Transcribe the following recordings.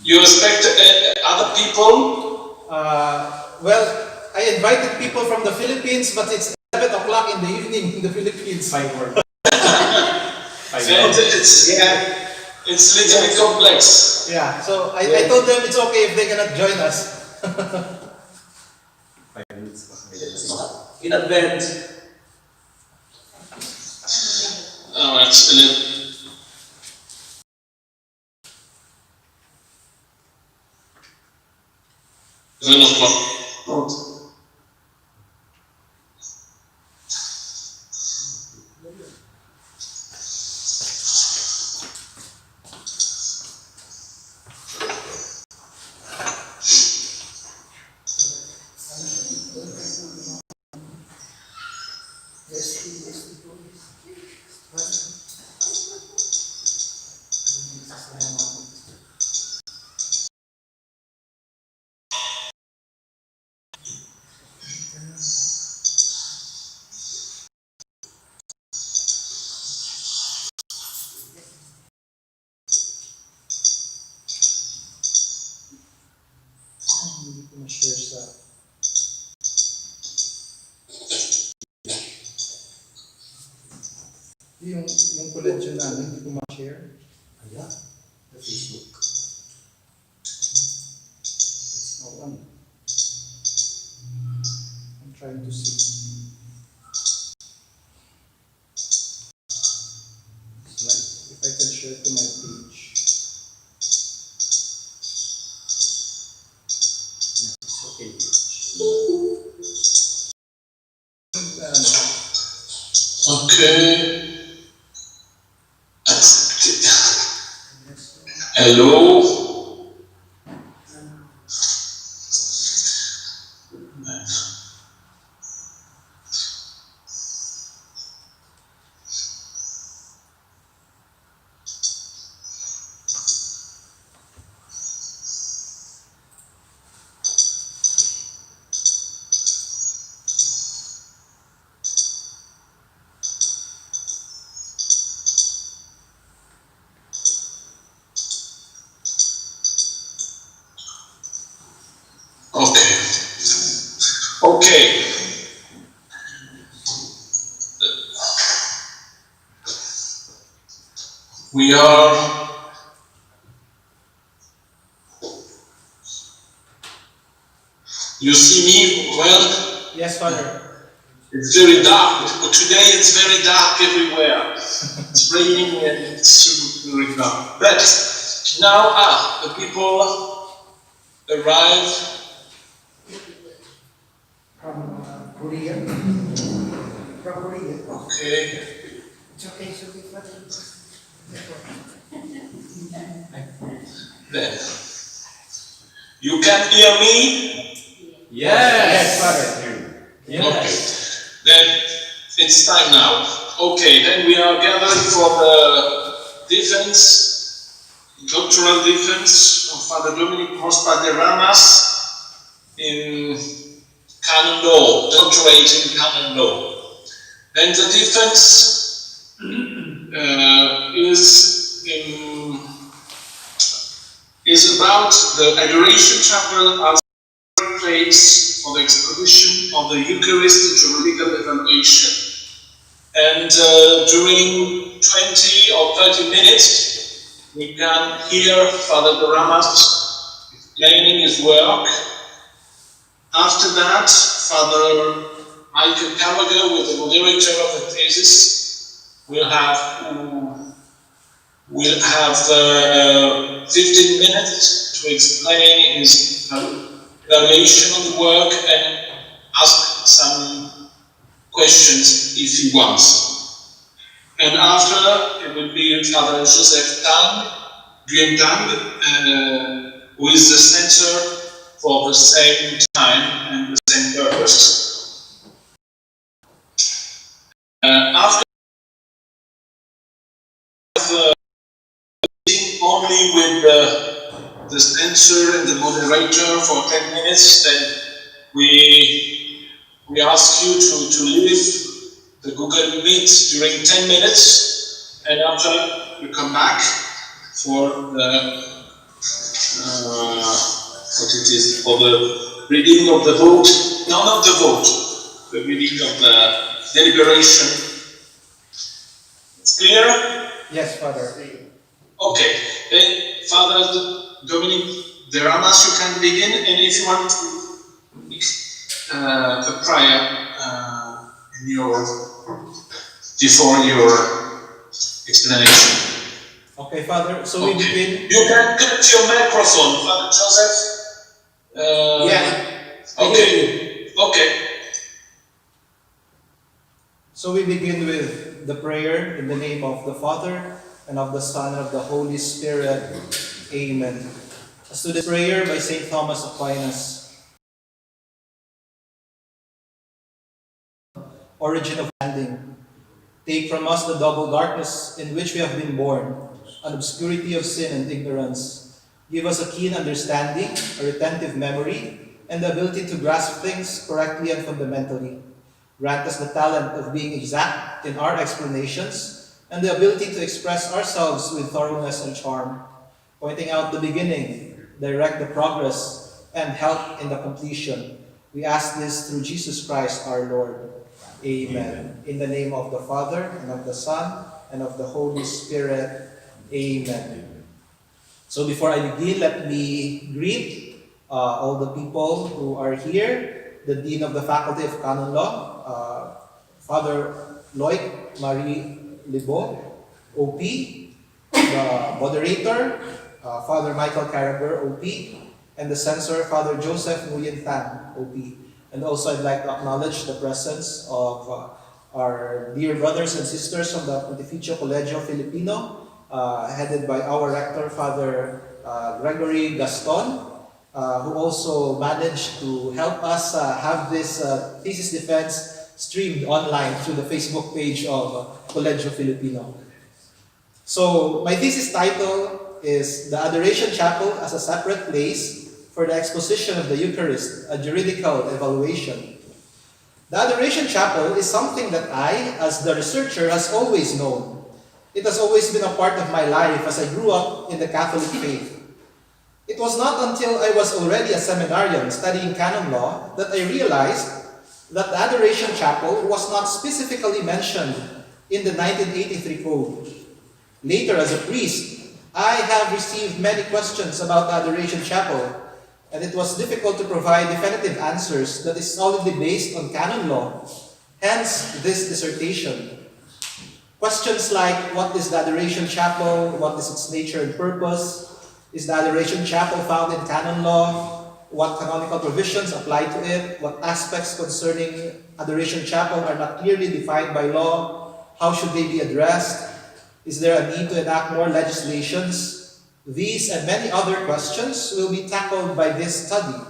You expect other people? Well, I invited people from the Philippines, but it's 11 o'clock in the evening in the Philippines. 5 words. It's a little bit complex. Yeah, so I told them it's okay if they cannot join us. 5 minutes. In advance. Oh, that's a little. 11 o'clock. Hindi ko ma-share sa... Yung collection namin, hindi ko ma-share. Ayan, the Facebook. It's not one. I'm trying to see. It's like, if I can share to my page. It's okay. Okay. Hello. Okay. We are you see me well? Yes, Father. It's very dark. Today it's very dark everywhere. It's raining and it's very dark. But now the people arrive. From Korea. From Korea. Okay. It's okay, Father. Then you can hear me? Yes, Father. Yes. Okay. Then it's time now. Okay, then we are gathered for the defense, doctoral defense of Father Dominic Rospateramas in Canon Law, doctorate in Canon Law. And the defense is about the Adoration Chapel as a place for the exposition of the Eucharistic Theological evaluation. And during 20 or 30 minutes, we can hear Father Doramas explaining his work. After that, Father Michael Gallagher, with the moderator of the thesis, will have 15 minutes to explain his evaluation of the work and ask some questions if he wants. And after, it will be Father Joseph Nguyen Tang, who is the censor for the same time and the same purpose. After only with the censor and the moderator for 10 minutes, then we ask you to leave the Google Meet during 10 minutes, and after you come back for the what it is, for the reading of the vote. No, not the vote. The reading of the deliberation. It's clear? Yes, Father. Okay. Then, Father Dominic de Ramas, you can begin, and if you want to the prayer before your explanation. Okay, Father. So we begin. You can cut your microphone, Father Joseph. Okay. Okay. So we begin with the prayer in the name of the Father, and of the Son, and of the Holy Spirit. Amen. As to this prayer by St. Thomas Aquinas. Origin of landing. Take from us the double darkness in which we have been born, an obscurity of sin and ignorance. Give us a keen understanding, a retentive memory, and the ability to grasp things correctly and fundamentally. Grant us the talent of being exact in our explanations, and the ability to express ourselves with thoroughness and charm. Pointing out the beginning, direct the progress, and help in the completion. We ask this through Jesus Christ our Lord. Amen. In the name of the Father, and of the Son, and of the Holy Spirit. Amen. So before I begin, let me greet all the people who are here. The Dean of the Faculty of Canon Law, Father Lloyd Marie Libo, OP, the moderator, Father Michael Carragher, OP, and the censor, Father Joseph Nguyen Tan, OP. And also I'd like to acknowledge the presence of our dear brothers and sisters from the Pontificio Collegio Filippino, headed by our rector, Father Gregory Gaston, who also managed to help us have this thesis defense streamed online through the Facebook page of Collegio Filippino. So my thesis title is The Adoration Chapel as a Separate Place for the Exposition of the Eucharist, a Juridical Evaluation. The Adoration Chapel is something that I, as the researcher, has always known. It has always been a part of my life as I grew up in the Catholic faith. It was not until I was already a seminarian studying canon law that I realized that the Adoration Chapel was not specifically mentioned in the 1983 Code. Later, as a priest, I have received many questions about the Adoration Chapel, and it was difficult to provide definitive answers that is solidly based on canon law. Hence, this dissertation. Questions like, what is the Adoration Chapel? What is its nature and purpose? Is the Adoration Chapel found in canon law? What canonical provisions apply to it? What aspects concerning Adoration Chapel are not clearly defined by law? How should they be addressed? Is there a need to enact more legislations? These and many other questions will be tackled by this study,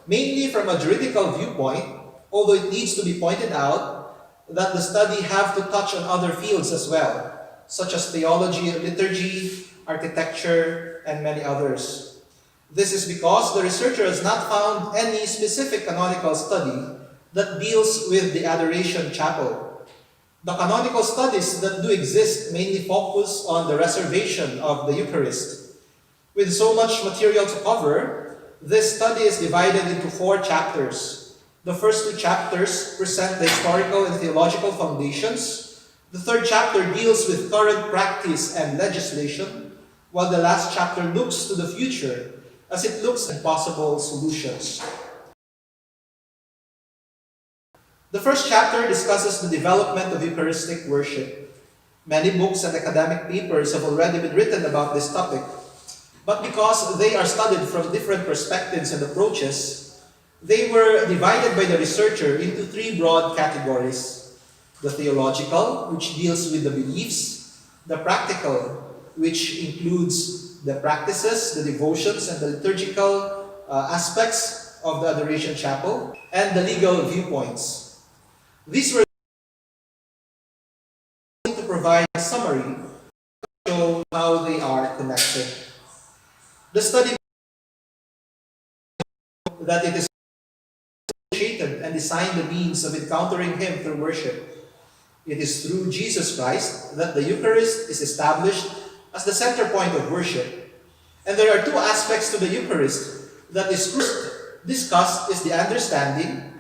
mainly from a juridical viewpoint, although it needs to be pointed out that the study have to touch on other fields as well, such as theology, liturgy, architecture, and many others. This is because the researcher has not found any specific canonical study that deals with the Adoration Chapel. The canonical studies that do exist mainly focus on the reservation of the Eucharist. With so much material to cover, this study is divided into 4 chapters. The first 2 chapters present the historical and theological foundations. The 3rd chapter deals with current practice and legislation, while the last chapter looks to the future as it looks at possible solutions. The first chapter discusses the development of Eucharistic worship. Many books and academic papers have already been written about this topic, but because they are studied from different perspectives and approaches, they were divided by the researcher into 3 broad categories. The theological, which deals with the beliefs; the practical, which includes the practices, the devotions, and the liturgical aspects of the Adoration Chapel; and the legal viewpoints. These were to provide a summary to show how they are connected. The study that it is created and designed the means of encountering Him through worship. It is through Jesus Christ that the Eucharist is established as the center point of worship. And there are two aspects to the Eucharist that is discussed is the understanding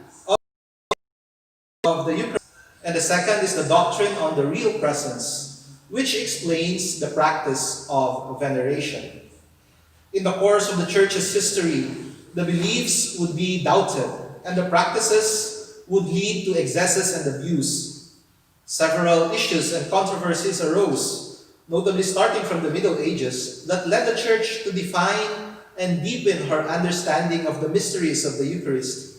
of the Eucharist, and the second is the doctrine on the real presence, which explains the practice of veneration. In the course of the Church's history, the beliefs would be doubted, and the practices would lead to excesses and abuse. Several issues and controversies arose, notably starting from the Middle Ages, that led the Church to define and deepen her understanding of the mysteries of the Eucharist.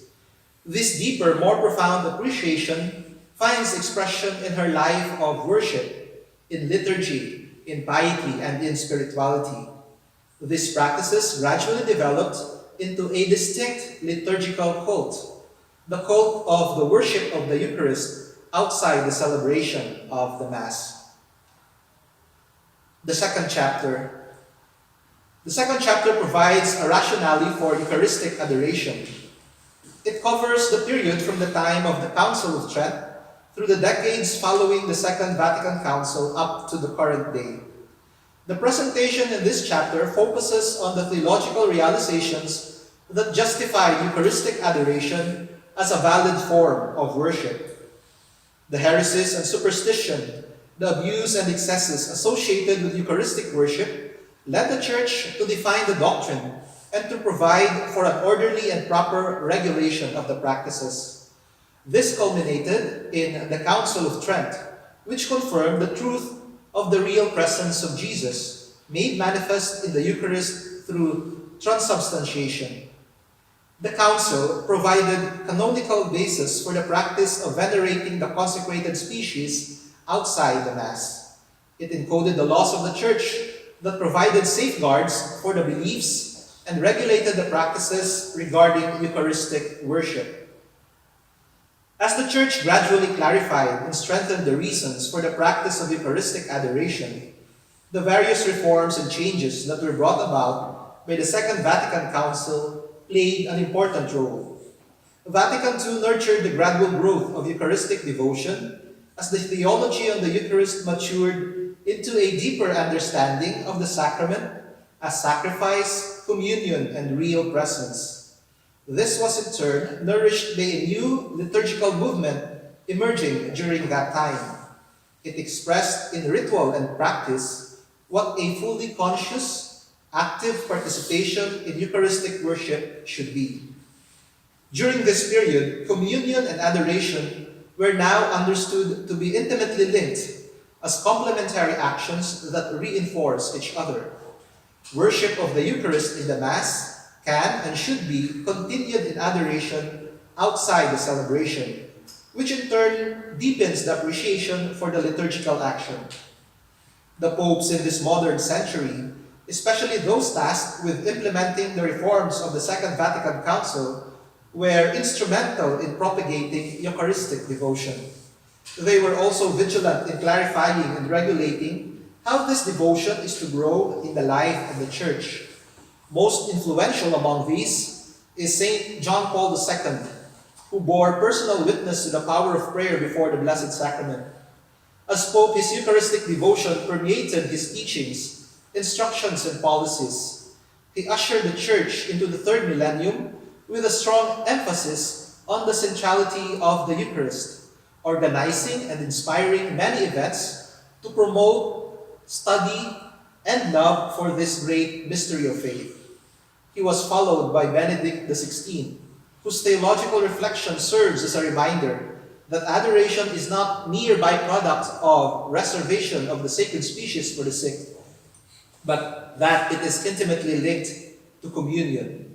This deeper, more profound appreciation finds expression in her life of worship, in liturgy, in piety, and in spirituality. These practices gradually developed into a distinct liturgical cult, the cult of the worship of the Eucharist outside the celebration of the Mass. The second chapter. The second chapter provides a rationale for Eucharistic adoration. It covers the period from the time of the Council of Trent through the decades following the Second Vatican Council up to the current day. The presentation in this chapter focuses on the theological realizations that justify Eucharistic adoration as a valid form of worship. The heresies and superstition, the abuse and excesses associated with Eucharistic worship led the Church to define the doctrine and to provide for an orderly and proper regulation of the practices. This culminated in the Council of Trent, which confirmed the truth of the real presence of Jesus, made manifest in the Eucharist through transubstantiation. The Council provided canonical basis for the practice of venerating the consecrated species outside the Mass. It encoded the laws of the Church that provided safeguards for the beliefs and regulated the practices regarding Eucharistic worship. As the Church gradually clarified and strengthened the reasons for the practice of Eucharistic adoration, the various reforms and changes that were brought about by the Second Vatican Council played an important role. Vatican II nurtured the gradual growth of Eucharistic devotion as the theology on the Eucharist matured into a deeper understanding of the sacrament as sacrifice, communion, and real presence. This was in turn nourished by a new liturgical movement emerging during that time. It expressed in ritual and practice what a fully conscious, active participation in Eucharistic worship should be. During this period, communion and adoration were now understood to be intimately linked as complementary actions that reinforce each other. Worship of the Eucharist in the Mass can and should be continued in adoration outside the celebration, which in turn deepens the appreciation for the liturgical action. The popes in this modern century, especially those tasked with implementing the reforms of the Second Vatican Council, were instrumental in propagating Eucharistic devotion. They were also vigilant in clarifying and regulating how this devotion is to grow in the life of the Church. Most influential among these is Saint John Paul II, who bore personal witness to the power of prayer before the Blessed Sacrament. As Pope, his Eucharistic devotion permeated his teachings, instructions, and policies. He ushered the Church into the third millennium with a strong emphasis on the centrality of the Eucharist, organizing and inspiring many events to promote, study, and love for this great mystery of faith. He was followed by Benedict XVI, whose theological reflection serves as a reminder that adoration is not mere byproduct of reservation of the sacred species for the sick, but that it is intimately linked to communion.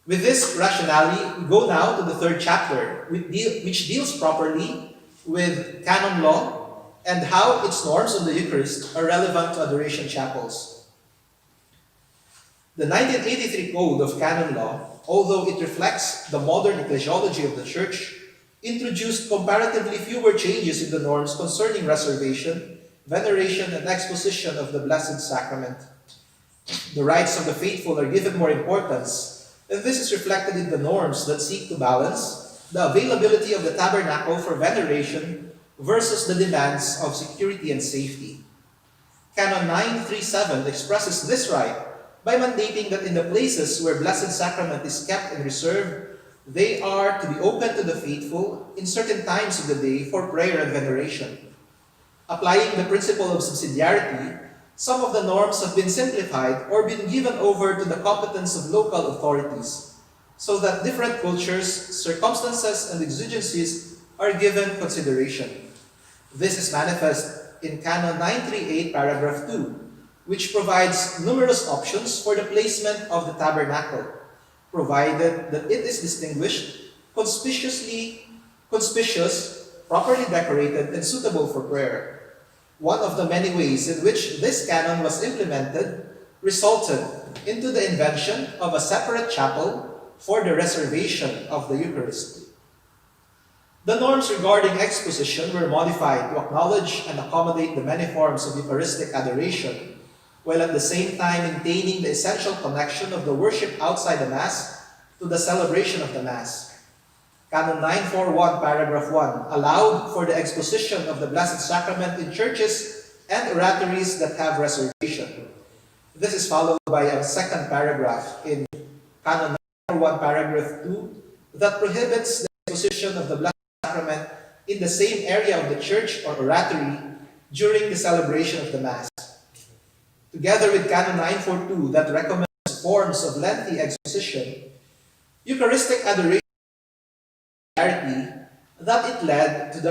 With this rationale, we go now to the third chapter, which deals properly with canon law and how its norms on the Eucharist are relevant to adoration chapels. The 1983 Code of Canon Law, although it reflects the modern ecclesiology of the Church, introduced comparatively fewer changes in the norms concerning reservation, veneration, and exposition of the Blessed Sacrament. The rights of the faithful are given more importance, and this is reflected in the norms that seek to balance the availability of the tabernacle for veneration versus the demands of security and safety. Canon 937 expresses this right by mandating that in the places where Blessed Sacrament is kept and reserved, they are to be open to the faithful in certain times of the day for prayer and veneration. Applying the principle of subsidiarity, some of the norms have been simplified or been given over to the competence of local authorities, so that different cultures, circumstances, and exigencies are given consideration. This is manifest in Canon 938, paragraph 2, which provides numerous options for the placement of the tabernacle, provided that it is distinguished, conspicuous, properly decorated, and suitable for prayer. One of the many ways in which this canon was implemented resulted into the invention of a separate chapel for the reservation of the Eucharist. The norms regarding exposition were modified to acknowledge and accommodate the many forms of Eucharistic adoration, while at the same time maintaining the essential connection of the worship outside the Mass to the celebration of the Mass. Canon 941, paragraph 1, allowed for the exposition of the Blessed Sacrament in churches and oratories that have reservation. This is followed by a second paragraph in Canon 941, paragraph 2, that prohibits the exposition of the Blessed Sacrament in the same area of the church or oratory during the celebration of the Mass. Together with Canon 942 that recommends forms of lengthy exposition, Eucharistic adoration that it led to the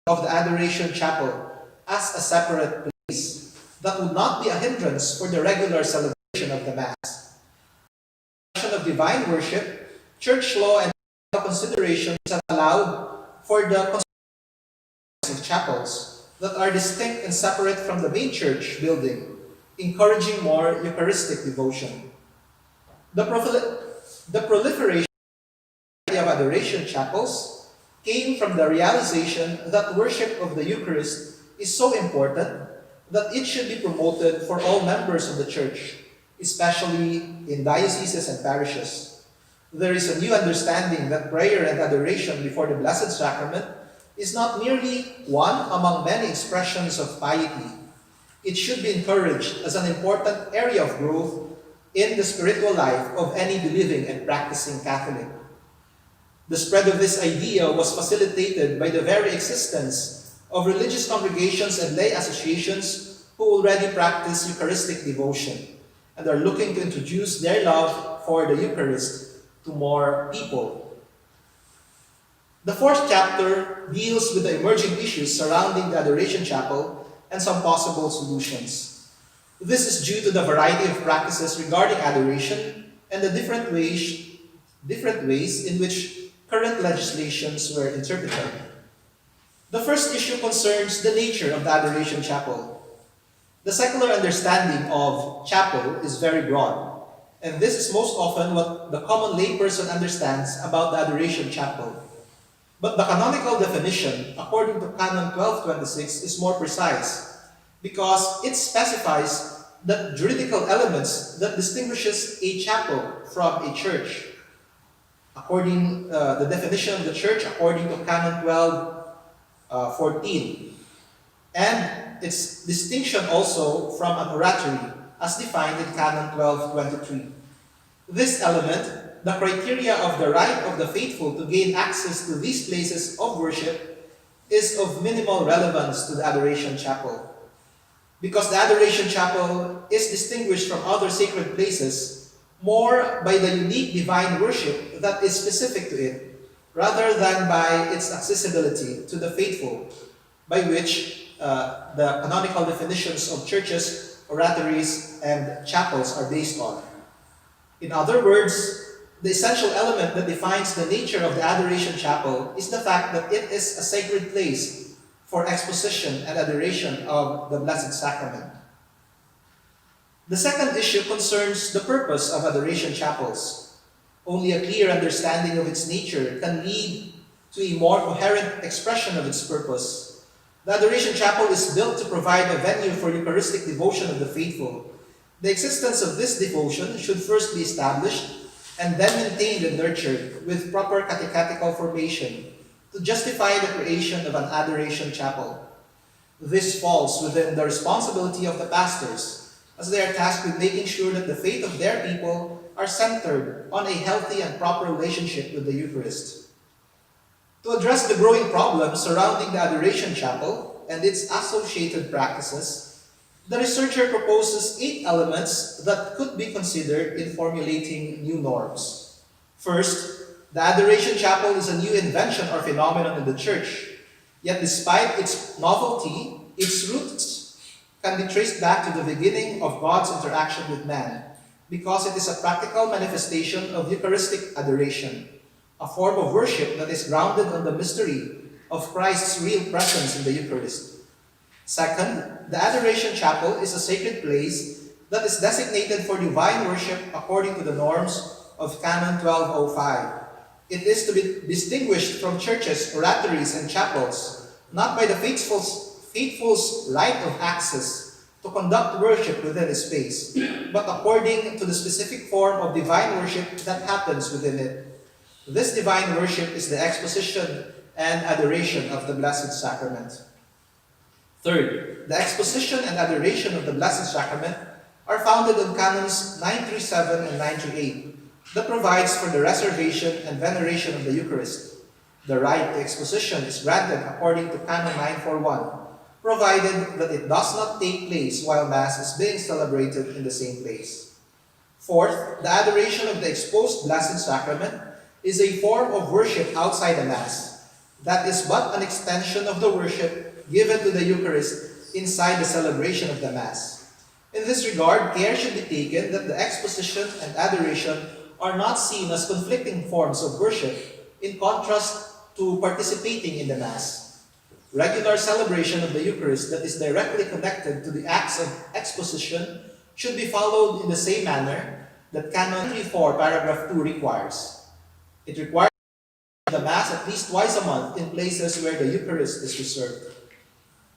of the Adoration Chapel as a separate place that would not be a hindrance for the regular celebration of the Mass. Of divine worship, church law and considerations have allowed for the construction of chapels that are distinct and separate from the main church building, encouraging more Eucharistic devotion. The proliferation of adoration chapels came from the realization that worship of the Eucharist is so important that it should be promoted for all members of the church, especially in dioceses and parishes. There is a new understanding that prayer and adoration before the Blessed Sacrament is not merely one among many expressions of piety. It should be encouraged as an important area of growth in the spiritual life of any believing and practicing Catholic. The spread of this idea was facilitated by the very existence of religious congregations and lay associations who already practice Eucharistic devotion and are looking to introduce their love for the Eucharist to more people. The fourth chapter deals with the emerging issues surrounding the Adoration Chapel and some possible solutions. This is due to the variety of practices regarding adoration and the different ways in which current legislations were interpreted. The first issue concerns the nature of the Adoration Chapel. The secular understanding of chapel is very broad, and this is most often what the common layperson understands about the Adoration Chapel. But the canonical definition, according to Canon 1226, is more precise because it specifies the juridical elements that distinguishes a chapel from a church. According the definition of the church, according to Canon 12:14, and its distinction also from an oratory, as defined in Canon 12:23. This element, the criteria of the right of the faithful to gain access to these places of worship, is of minimal relevance to the Adoration Chapel. Because the Adoration Chapel is distinguished from other sacred places more by the unique divine worship that is specific to it, rather than by its accessibility to the faithful, by which the canonical definitions of churches, oratories, and chapels are based on. In other words, the essential element that defines the nature of the Adoration Chapel is the fact that it is a sacred place for exposition and adoration of the Blessed Sacrament. The second issue concerns the purpose of adoration chapels. Only a clear understanding of its nature can lead to a more coherent expression of its purpose. The Adoration Chapel is built to provide a venue for Eucharistic devotion of the faithful. The existence of this devotion should first be established and then maintained and nurtured with proper catechetical formation to justify the creation of an Adoration Chapel. This falls within the responsibility of the pastors, as they are tasked with making sure that the faith of their people are centered on a healthy and proper relationship with the Eucharist. To address the growing problems surrounding the Adoration Chapel and its associated practices, the researcher proposes 8 elements that could be considered in formulating new norms. First, the Adoration Chapel is a new invention or phenomenon in the Church, yet despite its novelty, its roots can be traced back to the beginning of God's interaction with man, because it is a practical manifestation of Eucharistic adoration, a form of worship that is grounded on the mystery of Christ's real presence in the Eucharist. Second, the Adoration Chapel is a sacred place that is designated for divine worship according to the norms of Canon 1205. It is to be distinguished from churches, oratories, and chapels, not by the faithful's right of access to conduct worship within a space, but according to the specific form of divine worship that happens within it. This divine worship is the exposition and adoration of the Blessed Sacrament. Third, the exposition and adoration of the Blessed Sacrament are founded on Canons 937 and 938 that provides for the reservation and veneration of the Eucharist. The right to exposition is granted according to Canon 941, provided that it does not take place while Mass is being celebrated in the same place. Fourth, the adoration of the exposed Blessed Sacrament is a form of worship outside the Mass that is but an extension of the worship given to the Eucharist inside the celebration of the Mass. In this regard, care should be taken that the exposition and adoration are not seen as conflicting forms of worship in contrast to participating in the Mass. Regular celebration of the Eucharist that is directly connected to the acts of exposition should be followed in the same manner that Canon 34, paragraph 2 requires. It requires the Mass at least twice a month in places where the Eucharist is reserved.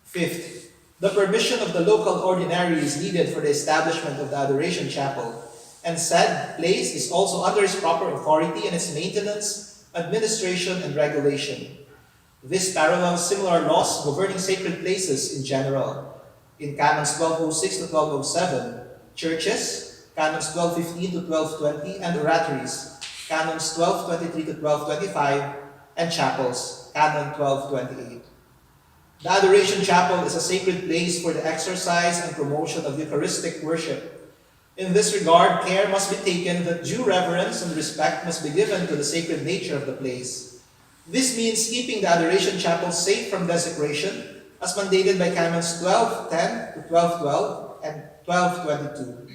Fifth, the permission of the local ordinary is needed for the establishment of the Adoration Chapel, and said place is also under its proper authority in its maintenance, administration, and regulation. This parallels similar laws governing sacred places in general. In Canons 1206 to 1207, churches, Canons 1215 to 1220, and oratories, Canons 1223 to 1225, and chapels, Canon 1228. The Adoration Chapel is a sacred place for the exercise and promotion of Eucharistic worship. In this regard, care must be taken that due reverence and respect must be given to the sacred nature of the place. This means keeping the Adoration Chapel safe from desecration, as mandated by Canons 1210 to 1212 and 1222.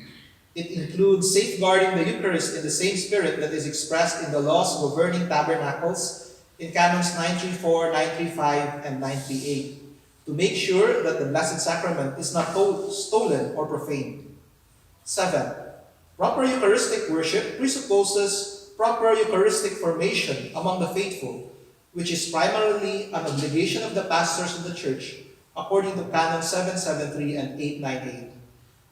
It includes safeguarding the Eucharist in the same spirit that is expressed in the laws governing tabernacles in Canons 934, 935, and 938, to make sure that the Blessed Sacrament is not stolen or profaned. 7. Proper Eucharistic worship presupposes proper Eucharistic formation among the faithful, which is primarily an obligation of the pastors of the Church, according to Canon 773 and 898.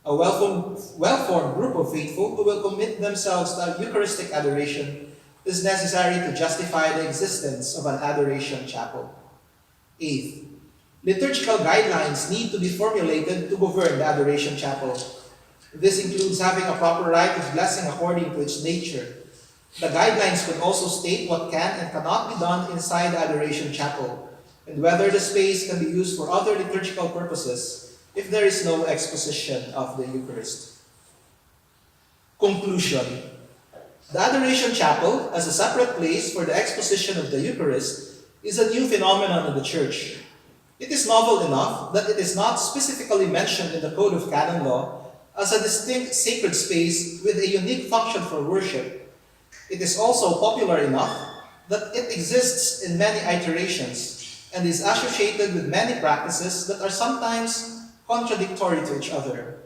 A well-formed group of faithful who will commit themselves to Eucharistic adoration is necessary to justify the existence of an Adoration Chapel. 8. Liturgical guidelines need to be formulated to govern the Adoration Chapel. This includes having a proper rite of blessing according to its nature. The guidelines could also state what can and cannot be done inside the Adoration Chapel, and whether the space can be used for other liturgical purposes if there is no exposition of the Eucharist. Conclusion. The Adoration Chapel, as a separate place for the exposition of the Eucharist, is a new phenomenon in the Church. It is novel enough that it is not specifically mentioned in the Code of Canon Law as a distinct sacred space with a unique function for worship. It is also popular enough that it exists in many iterations and is associated with many practices that are sometimes contradictory to each other.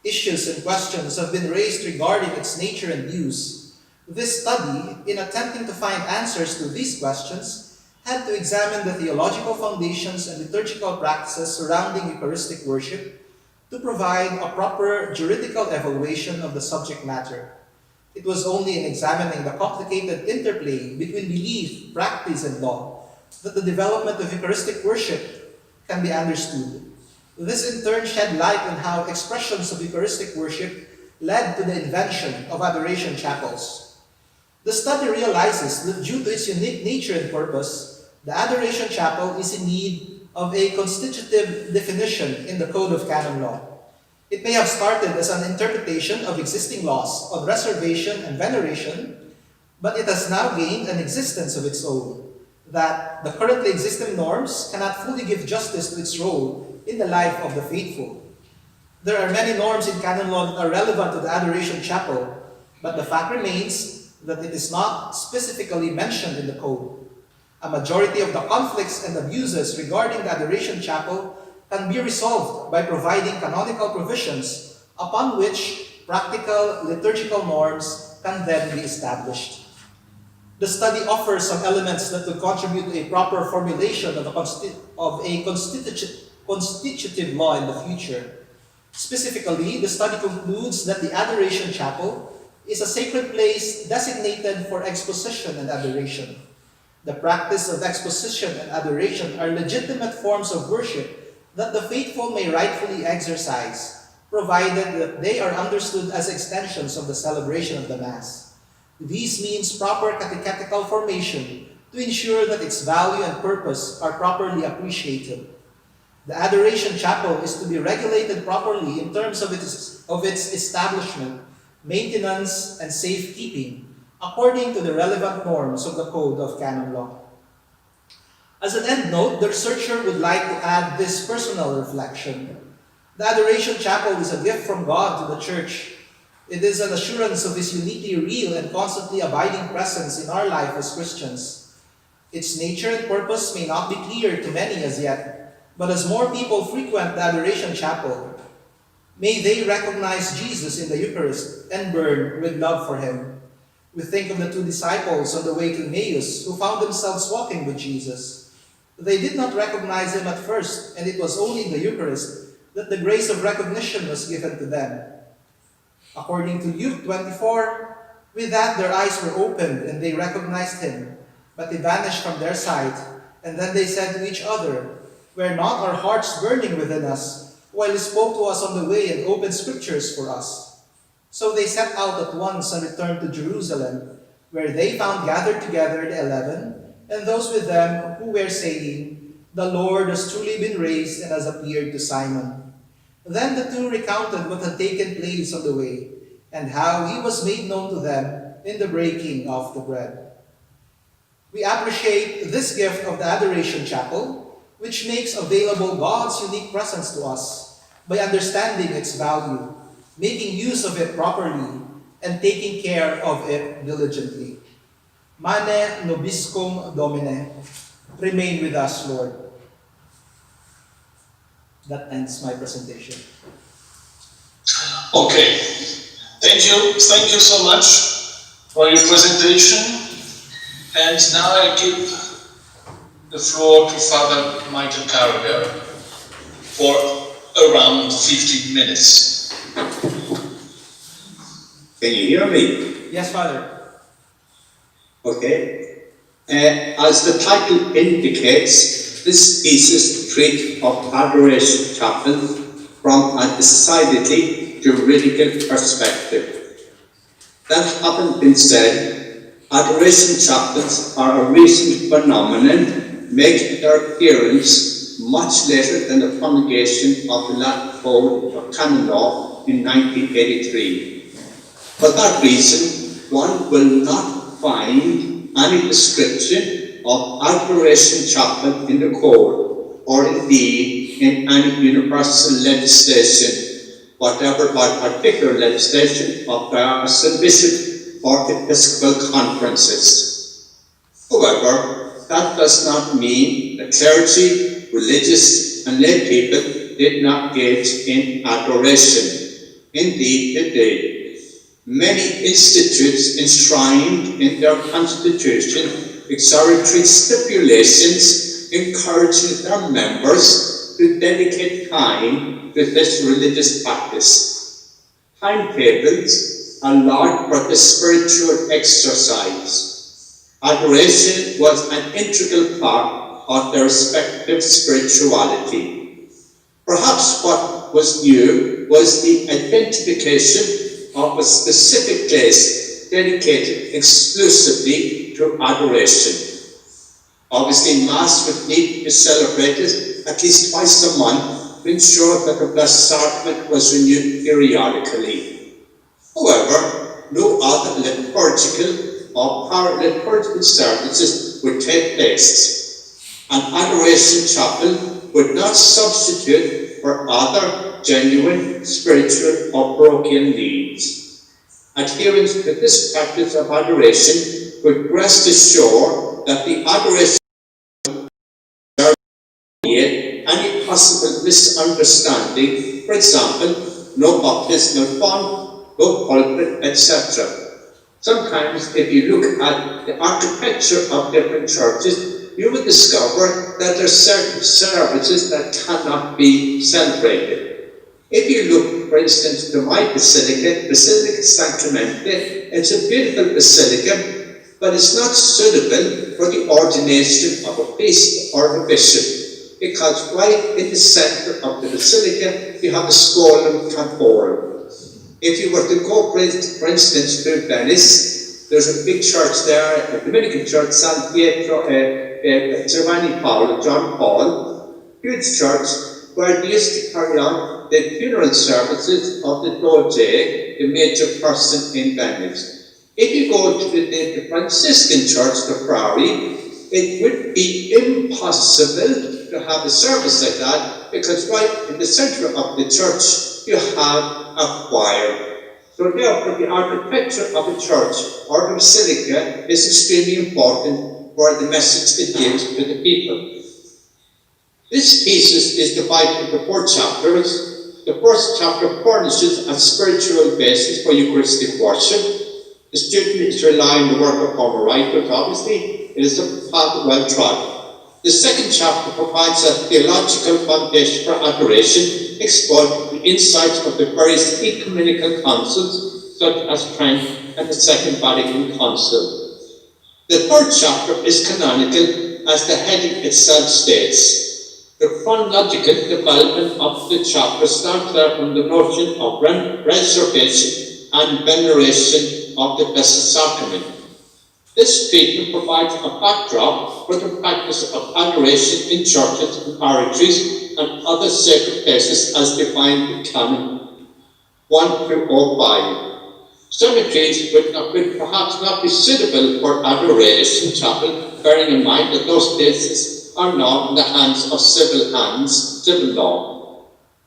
Issues and questions have been raised regarding its nature and use. This study, in attempting to find answers to these questions, had to examine the theological foundations and liturgical practices surrounding Eucharistic worship to provide a proper juridical evaluation of the subject matter. It was only in examining the complicated interplay between belief, practice, and law that the development of Eucharistic worship can be understood. This in turn shed light on how expressions of Eucharistic worship led to the invention of adoration chapels. The study realizes that due to its unique nature and purpose, the Adoration Chapel is in need of a constitutive definition in the Code of Canon Law. It may have started as an interpretation of existing laws on reservation and veneration, but it has now gained an existence of its own, that the currently existing norms cannot fully give justice to its role in the life of the faithful. There are many norms in canon law that are relevant to the Adoration Chapel, but the fact remains that it is not specifically mentioned in the Code. A majority of the conflicts and abuses regarding the Adoration Chapel can be resolved by providing canonical provisions upon which practical liturgical norms can then be established. The study offers some elements that will contribute to a proper formulation of a constitutive law in the future. Specifically, the study concludes that the Adoration Chapel is a sacred place designated for exposition and adoration. The practice of exposition and adoration are legitimate forms of worship that the faithful may rightfully exercise, provided that they are understood as extensions of the celebration of the Mass. This means proper catechetical formation to ensure that its value and purpose are properly appreciated. The Adoration Chapel is to be regulated properly in terms of its establishment, maintenance, and safekeeping, according to the relevant norms of the Code of Canon Law. As an endnote, the researcher would like to add this personal reflection. The Adoration Chapel is a gift from God to the Church. It is an assurance of His uniquely real and constantly abiding presence in our life as Christians. Its nature and purpose may not be clear to many as yet, but as more people frequent the Adoration Chapel, may they recognize Jesus in the Eucharist and burn with love for Him. We think of the two disciples on the way to Emmaus who found themselves walking with Jesus. They did not recognize Him at first, and it was only in the Eucharist that the grace of recognition was given to them. According to Luke 24, with that their eyes were opened and they recognized Him, but He vanished from their sight, and then they said to each other, "Were not our hearts burning within us, while He spoke to us on the way and opened scriptures for us?" So they set out at once and returned to Jerusalem, where they found gathered together the 11, and those with them who were saying, "The Lord has truly been raised and has appeared to Simon." Then the two recounted what had taken place on the way, and how He was made known to them in the breaking of the bread. We appreciate this gift of the Adoration Chapel, which makes available God's unique presence to us by understanding its value, making use of it properly, and taking care of it diligently. Mane nobiscum Domine. Remain with us, Lord. That ends my presentation. Okay. Thank you so much for your presentation. And now I give the floor to Father Michael Carrier for around 15 minutes. Can you hear me? Yes, Father. Okay. As the title indicates, this thesis treats of Adoration Chapel from a decidedly juridical perspective. That having been said, Adoration Chapels are a recent phenomenon, making their appearance much later than the promulgation of the Latin Code of Canon Law in 1983. For that reason, one will not find any description of Adoration Chapel in the Code, or indeed in any universal legislation, whatever by particular legislation of the bishop or episcopal conferences. However, that does not mean the clergy, religious and lay people did not engage in adoration. Indeed, they did. Many institutes enshrined in their constitution exoratory stipulations encouraging their members to dedicate time to this religious practice. Timetables allowed for the spiritual exercise. Adoration was an integral part of their respective spirituality. Perhaps what was new was the identification of a specific place dedicated exclusively to adoration. Obviously, Mass would need to be celebrated at least twice a month to ensure that the Blessed Sacrament was renewed periodically. However, no other liturgical or para-liturgical services would take place. An Adoration Chapel would not substitute for other genuine spiritual or parochial needs. Adherence to this practice of adoration would rest assured that the adoration any possible misunderstanding, for example, no baptismal font, no pulpit, etc. Sometimes, if you look at the architecture of different churches, you will discover that there are certain services that cannot be celebrated. If you look, for instance, to my basilica, Basilica Sacramente, it's a beautiful basilica, but it's not suitable for the ordination of a priest or a bishop, because right in the center of the basilica you have the Scollum Camporum. If you were to go, for instance, to Venice, there's a big church there, a Dominican church, San Pietro, Giovanni Paolo, John Paul, huge church, where they used to carry on the funeral services of the Doge, the major person in Venice. If you go to the Franciscan church, the Priory, it would be impossible to have a service like that, because right in the center of the church you have a choir. So therefore the architecture of a church or the basilica is extremely important for the message it gives to the people. This thesis is divided into 4 chapters. The first chapter furnishes a spiritual basis for Eucharistic worship. The student is to rely on the work of former writers, obviously. It is a path well trodden. The second chapter provides a theological foundation for adoration, exploring the insights of the various ecumenical councils, such as Trent and the Second Vatican Council. The third chapter is canonical, as the heading itself states. The chronological development of the chapter starts there from the notion of reservation and veneration of the Blessed Sacrament. This treatment provides a backdrop for the practice of adoration in churches and oratories and other sacred places as defined in Canon 1 through 05. Cemeteries would perhaps not be suitable for Adoration Chapel, bearing in mind that those places are now in the hands of civil law.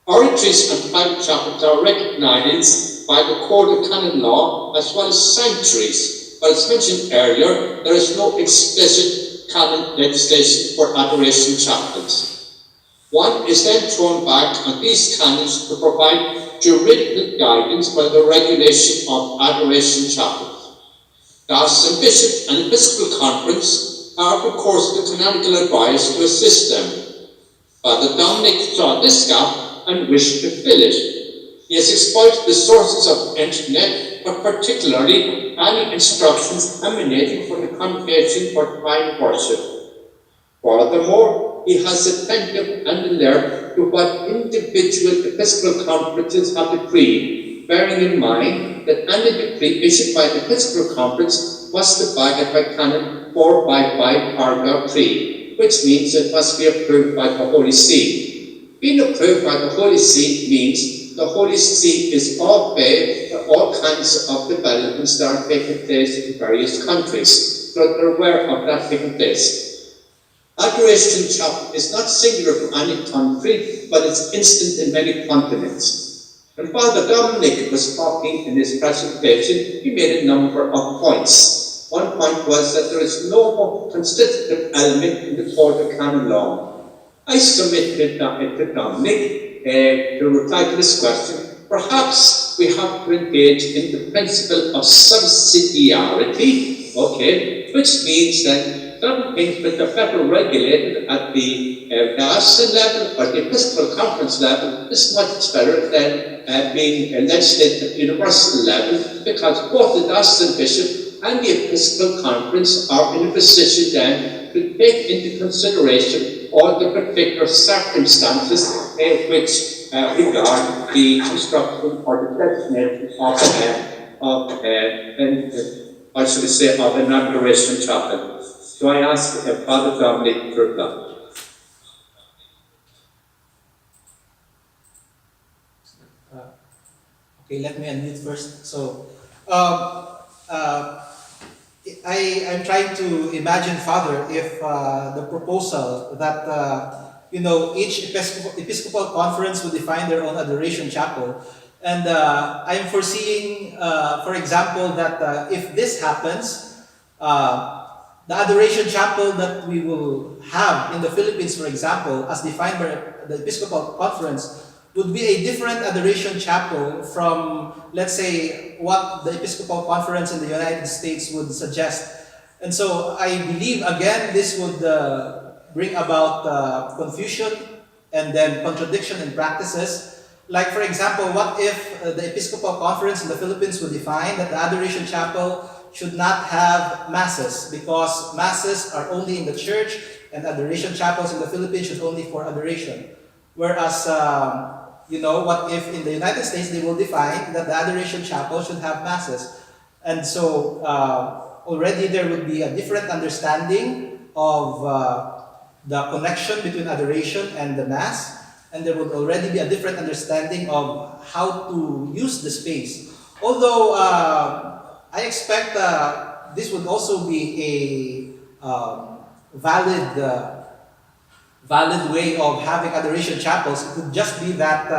Oratories and private chapels are recognized by the Code of Canon Law as well as sanctuaries. But as mentioned earlier, there is no explicit canon legislation for adoration chapels. One is then thrown back on these canons to provide juridical guidance for the regulation of adoration chapels. The Archbishop Bishop and Episcopal Conference are, of course, the canonical advice to assist them. Father Dominic saw this gap and wished to fill it. He has exploited the sources of the internet, but particularly any instructions emanating from the Congregation for Divine Worship. Furthermore, he has attentive and alert to what individual Episcopal conferences have decreed, bearing in mind that any decree issued by the Episcopal Conference must abide by Canon 455, paragraph 3, which means it must be approved by the Holy See. Being approved by the Holy See means the Holy See is all faith for all kinds of developments that are taking place in various countries, so they're aware of that taking place. Adoration Chapel is not singular for any country, but it's instant in many continents. When Father Dominic was talking in his presentation, he made a number of points. One point was that there is no constitutive element in the Code of Canon Law. I submitted to Dominic to reply to this question. Perhaps we have to engage in the principle of subsidiarity, which means that certain things which are better regulated at the diocesan level or the Episcopal Conference level is much better than being legislated at the universal level, because both the diocesan bishop and the Episcopal Conference are in a position then to take into consideration all the particular circumstances which regard the construction or the designation I should say, of an Adoration Chapel. So I ask Father Dominic for that. Okay, let me unmute first. So, I'm trying to imagine, Father, if the proposal that each Episcopal conference will define their own adoration chapel, and I'm foreseeing, for example, that if this happens, the adoration chapel that we will have in the Philippines, for example, as defined by the Episcopal conference, would be a different adoration chapel from, let's say, what the Episcopal Conference in the United States would suggest. And so I believe, again, this would bring about confusion and then contradiction in practices. Like, for example, what if the Episcopal Conference in the Philippines would define that the adoration chapel should not have masses, because masses are only in the church and adoration chapels in the Philippines should only for adoration. Whereas, what if in the United States they will define that the adoration chapel should have masses? And so already there would be a different understanding of the connection between adoration and the mass, and there would already be a different understanding of how to use the space. Although I expect this would also be a valid way of having adoration chapels. It would just be that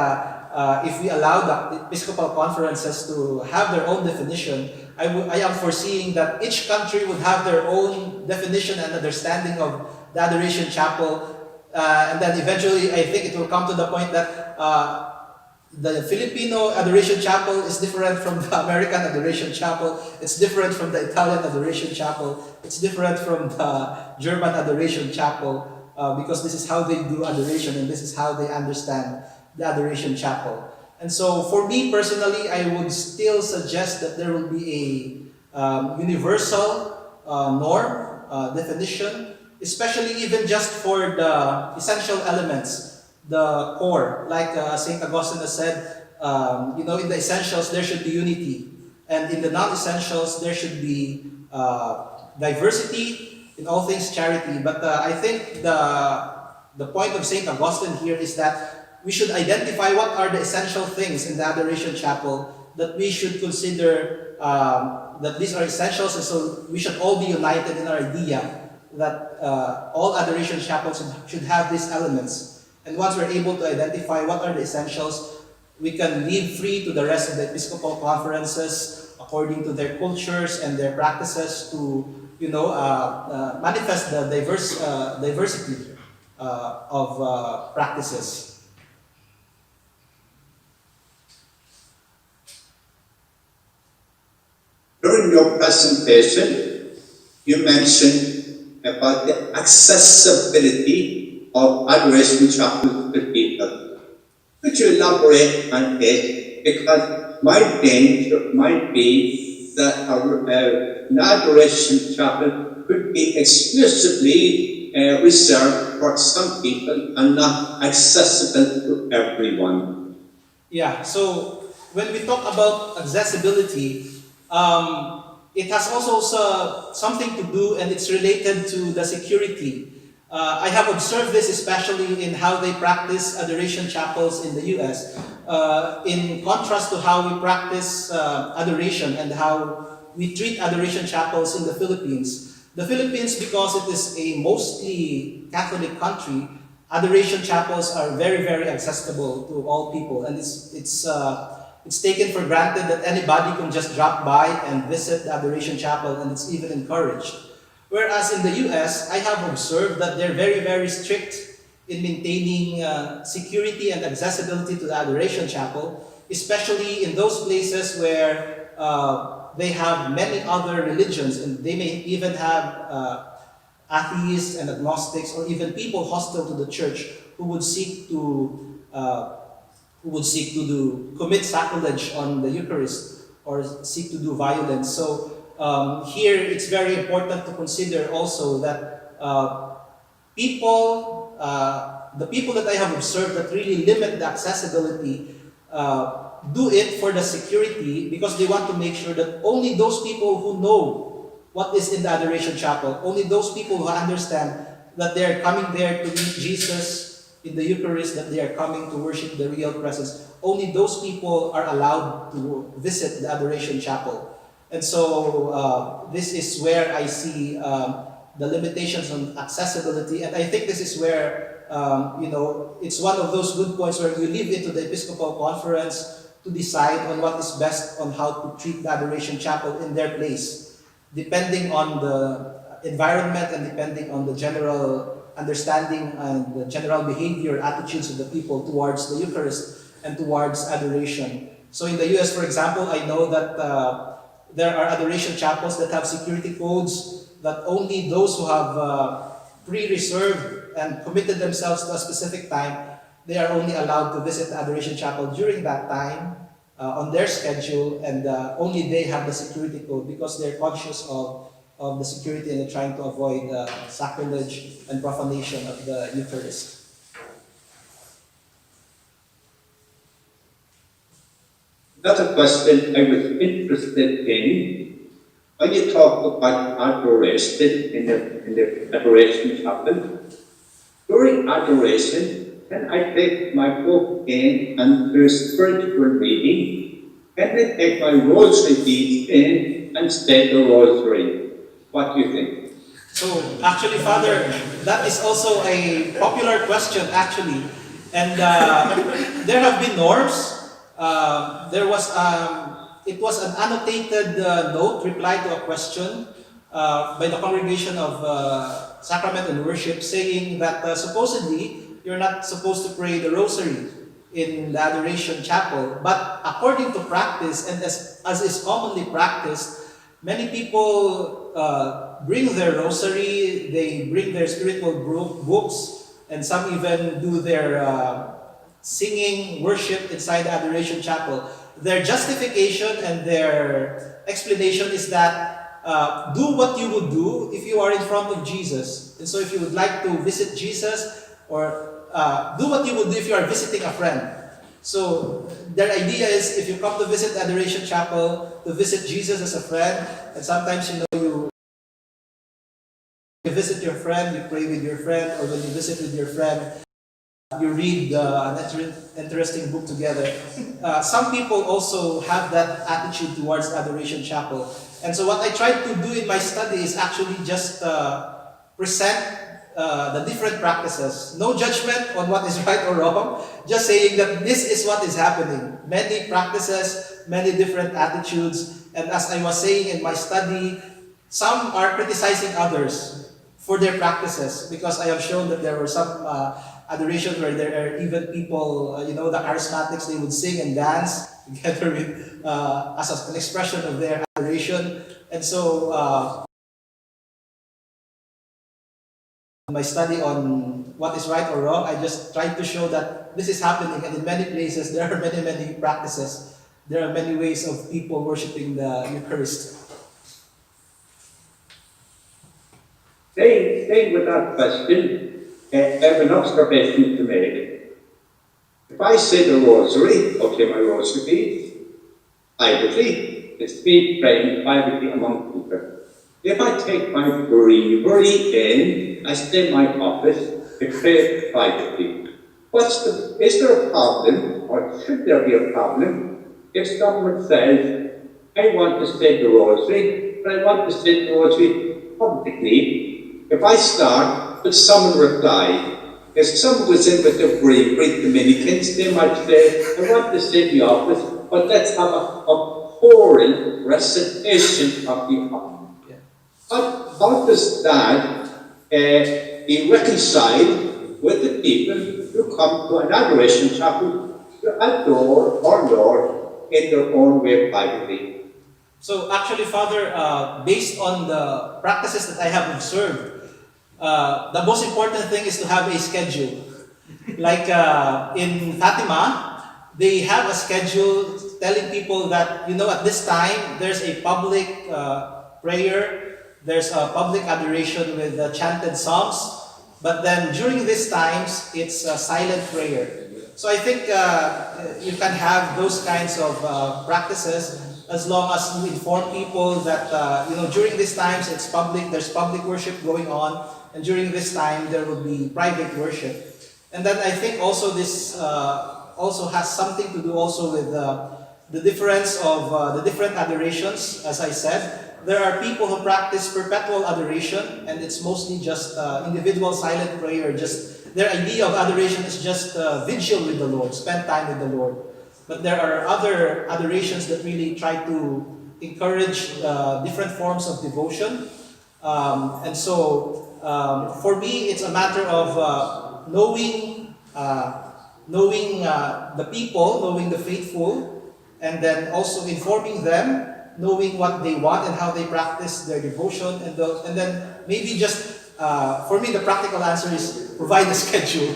if we allow the Episcopal conferences to have their own definition, I am foreseeing that each country would have their own definition and understanding of the adoration chapel, and then eventually I think it will come to the point that the Filipino adoration chapel is different from the American adoration chapel, it's different from the Italian adoration chapel, it's different from the German adoration chapel. Because this is how they do adoration and this is how they understand the adoration chapel. And so for me personally, I would still suggest that there will be a universal norm, definition, especially even just for the essential elements, the core. Like St. Augustine has said, in the essentials there should be unity, and in the non-essentials there should be diversity, in all things charity. But I think the point of St. Augustine here is that we should identify what are the essential things in the adoration chapel that we should consider that these are essentials, and so we should all be united in our idea that all adoration chapels should have these elements. And once we're able to identify what are the essentials, we can leave free to the rest of the Episcopal conferences according to their cultures and their practices to manifest the diversity of practices. During your presentation, you mentioned about the accessibility of adoration chapels to people. Could you elaborate on it? Because my danger might be that an adoration chapel could be exclusively reserved for some people and not accessible to everyone. Yeah, so when we talk about accessibility, it has also something to do, and it's related to the security. I have observed this especially in how they practice adoration chapels in the US, in contrast to how we practice adoration and how we treat adoration chapels in the Philippines. The Philippines, because it is a mostly Catholic country, adoration chapels are very, very accessible to all people, and it's taken for granted that anybody can just drop by and visit the adoration chapel, and it's even encouraged. Whereas in the US, I have observed that they're very, very strict in maintaining security and accessibility to the adoration chapel, especially in those places where they have many other religions, and they may even have atheists and agnostics, or even people hostile to the church who would seek to commit sacrilege on the Eucharist or seek to do violence. So here it's very important to consider also that people the people that I have observed that really limit the accessibility do it for the security because they want to make sure that only those people who know what is in the Adoration Chapel, only those people who understand that they are coming there to meet Jesus in the Eucharist, that they are coming to worship the real presence, only those people are allowed to visit the Adoration Chapel. And so this is where I see the limitations on accessibility, and I think this is where it's one of those good points where we leave it to the Episcopal Conference to decide on what is best on how to treat the Adoration Chapel in their place, depending on the environment and depending on the general understanding and the general behavior, attitudes of the people towards the Eucharist and towards adoration. So in the US, for example, I know that there are adoration chapels that have security codes that only those who have pre-reserved and committed themselves to a specific time, they are only allowed to visit the Adoration Chapel during that time on their schedule, and only they have the security code because they're conscious of the security and they're trying to avoid sacrilege and profanation of the Eucharist. Another question I was interested in, when you talk about adoration in the Adoration Chapel, during adoration, can I take my book in and do spiritual reading? Can I take my rosary beads in and say the rosary? What do you think? So actually, Father, that is also a popular question actually. And there have been norms. It was an annotated note, reply to a question by the congregation of Sacrament and Worship, saying that supposedly you're not supposed to pray the rosary in the Adoration Chapel. But according to practice, and as is commonly practiced, many people bring their rosary, they bring their spiritual books, and some even do their singing, worship inside the Adoration Chapel. Their justification and their explanation is that do what you would do if you are in front of Jesus. And so if you would like to visit Jesus, or do what you would do if you are visiting a friend. So their idea is if you come to visit the Adoration Chapel, to visit Jesus as a friend, and sometimes you visit your friend, you pray with your friend, or when you visit with your friend, you read an interesting book together. Some people also have that attitude towards the Adoration Chapel. And so what I tried to do in my study is actually just present the different practices. No judgment on what is right or wrong, just saying that this is what is happening. Many practices, many different attitudes. And as I was saying in my study, some are criticizing others for their practices, because I have shown that there were some adoration where there are even people, the charismatics, they would sing and dance together with, as an expression of their adoration. And so, my study on what is right or wrong, I just tried to show that this is happening, and in many places there are many, many practices. There are many ways of people worshiping the Eucharist. Staying with that question, I have an observation to make. If I say the rosary, okay, my rosary beads, privately, it's me praying privately among people. If I take my breviary in, I stay in my office, I pray privately. Is there a problem, or should there be a problem, if someone says, I want to say the rosary, but I want to say the rosary publicly? If I start, but someone reply, if someone was in with the breviary Dominicans, they might say, I want to say the office, but let's have a choral recitation of the office. How does that be reconciled with the people who come to an adoration chapel to adore our Lord in their own way privately? So actually, Father, based on the practices that I have observed, the most important thing is to have a schedule. Like in Fatima, they have a schedule telling people that, at this time, there's a public prayer, there's a public adoration with chanted psalms, But then during these times, it's a silent prayer. So I think you can have those kinds of practices as long as you inform people that during these times it's public. There's public worship going on, and during this time there will be private worship. And then I think also this also has something to do also with the difference of the different adorations. As I said, there are people who practice perpetual adoration, and it's mostly just individual silent prayer. Just their idea of adoration is just vigil with the Lord, spend time with the Lord. But there are other adorations that really try to encourage different forms of devotion. And so, for me, it's a matter of knowing the people, knowing the faithful, and then also informing them, knowing what they want and how they practice their devotion, and then maybe just for me the practical answer is provide a schedule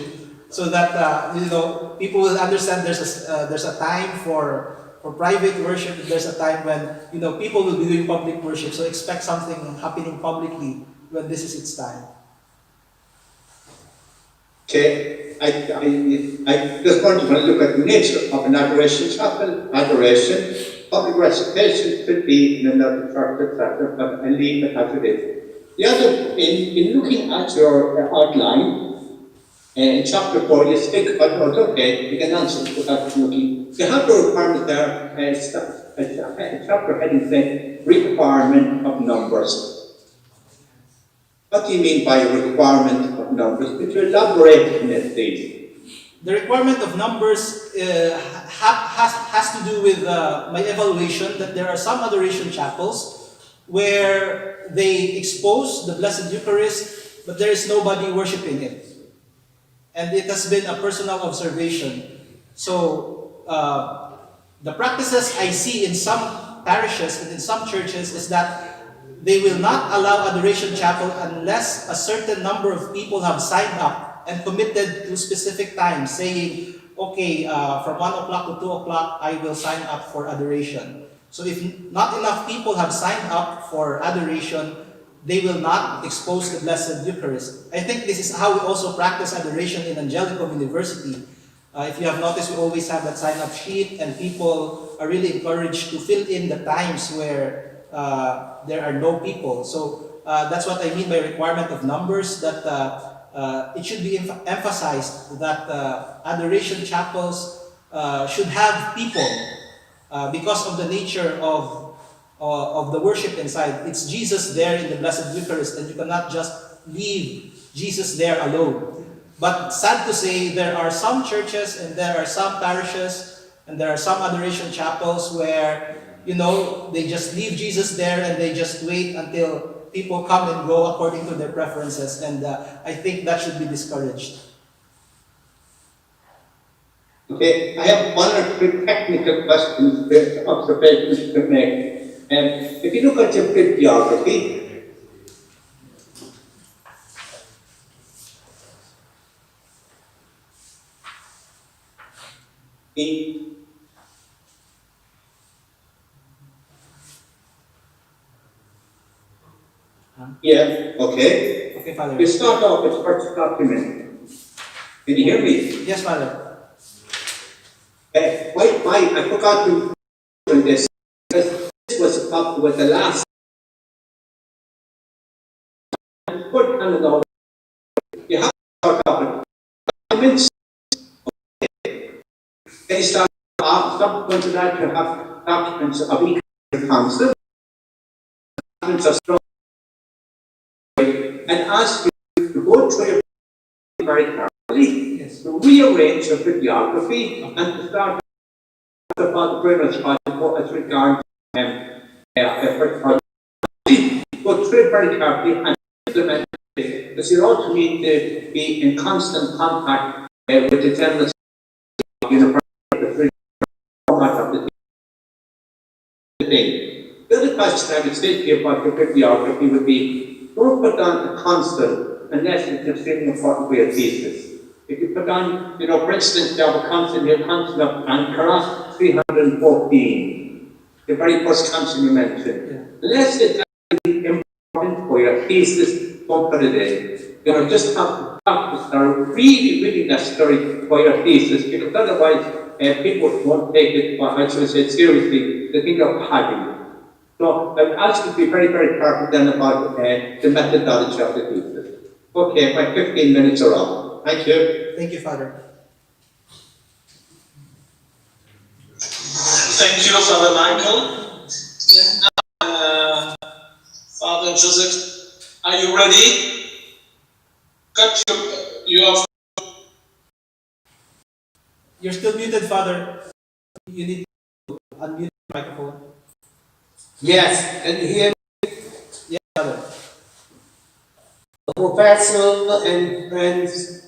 so that people will understand there's a time for private worship, and there's a time when people will be doing public worship. So expect something happening publicly when this is its time. Okay, I just want to look at the nature of an adoration chapel. Adoration, public recitation could be in another church, etc., but I leave it as it is. The other, in looking at your outline, in chapter 4, you speak about, okay, you can answer without looking. You have the requirement there, chapter heading saying, requirement of numbers. What do you mean by requirement of numbers? Could you elaborate on it, please? The requirement of numbers has to do with my evaluation that there are some adoration chapels where they expose the Blessed Eucharist, but there is nobody worshiping it. And it has been a personal observation. So, the practices I see in some parishes and in some churches is that they will not allow Adoration Chapel unless a certain number of people have signed up and committed to specific times, saying, okay, from 1 o'clock to 2 o'clock, I will sign up for adoration. So if not enough people have signed up for adoration, they will not expose the Blessed Eucharist. I think this is how we also practice adoration in Angelical University. If you have noticed, we always have that sign-up sheet, and people are really encouraged to fill in the times where there are no people. So that's what I mean by requirement of numbers, that it should be emphasized that adoration chapels should have people because of the nature of the worship inside. It's Jesus there in the Blessed Eucharist, and you cannot just leave Jesus there alone. But sad to say, there are some churches and there are some parishes and there are some adoration chapels where, they just leave Jesus there and they just wait until people come and go according to their preferences. And I think that should be discouraged. Okay, I have one or two technical questions, observations to make. If you look at your bibliography, yeah, okay. Okay, Father. We start off with first document. Can you hear me? Yes, Father. I forgot to mention this. This was up with the last. Code of Canon Law. You have to start off with documents. They start off, subsequent to that, you have documents of each council. Documents of strong. And ask you to go through your very carefully, Yes. to rearrange your bibliography, and to start about the previous article as regards go through it very carefully and implement it, because you also need to be in constant contact with the general university format of the thing. The other question I would say to you about your bibliography would be, don't put down a constant unless it's extremely important for your thesis. If you put on, for instance, you have a constant here, constant of Ankara 314, the very first constant you mentioned. Yeah. Unless it's important for your thesis, don't put it in. Just have practices are really, really necessary for your thesis, because otherwise people won't take it, I should say, seriously. They think of hiding it. So I'm asking to be very, very careful then about the methodology of the thesis. Okay, my 15 minutes are up. Thank you. Thank you, Father. Thank you, Father Michael. Then, Father Joseph, are you ready? Cut your. You're still muted, Father. You need to unmute the microphone. Yes, and here, Yes, Father. Professor and friends,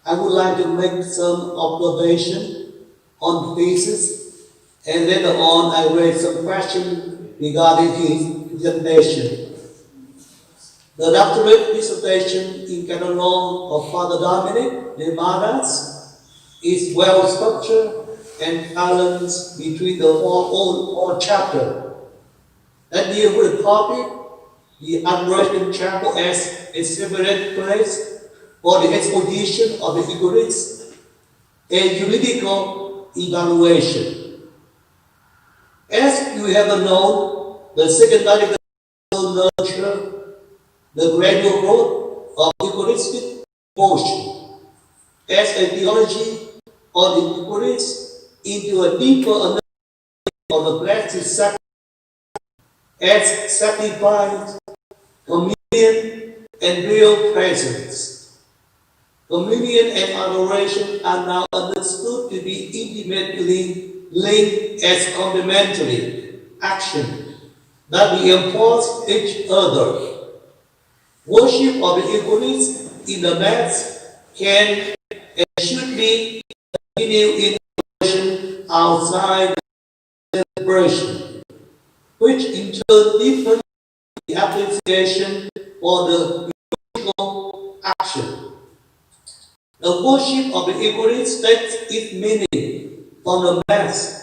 I would like to make some observation on thesis, and later on I raise some questions regarding his presentation. The doctorate dissertation in canon law of Father Dominic de Maras is well structured and balanced between the four chapters that deal with the topic, the Adoration Chapel as a separate place for the exposition of the Eucharist, and Theological evaluation. As you have known, the Second Vatican nurture the gradual growth of Eucharistic devotion as a theology of the Eucharist into a deeper understanding of the Blessed Sacrament as sacrifice, communion, and real presence. Communion and adoration are now understood to be intimately linked as complementary actions that reinforce each other. Worship of the Eucharist in the Mass can and should be continued in adoration outside the celebration, which in turn deepens the appreciation for the liturgical action. The worship of the Eucharist takes its meaning from the Mass.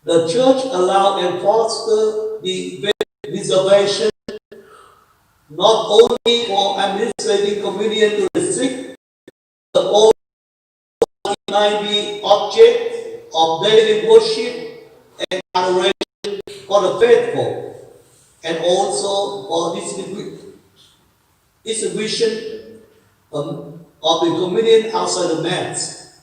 The Church allows and fosters the preservation not only for administrating communion to the sick, but also it might be object of daily worship and adoration for the faithful, and also for distribution of the communion outside the Mass.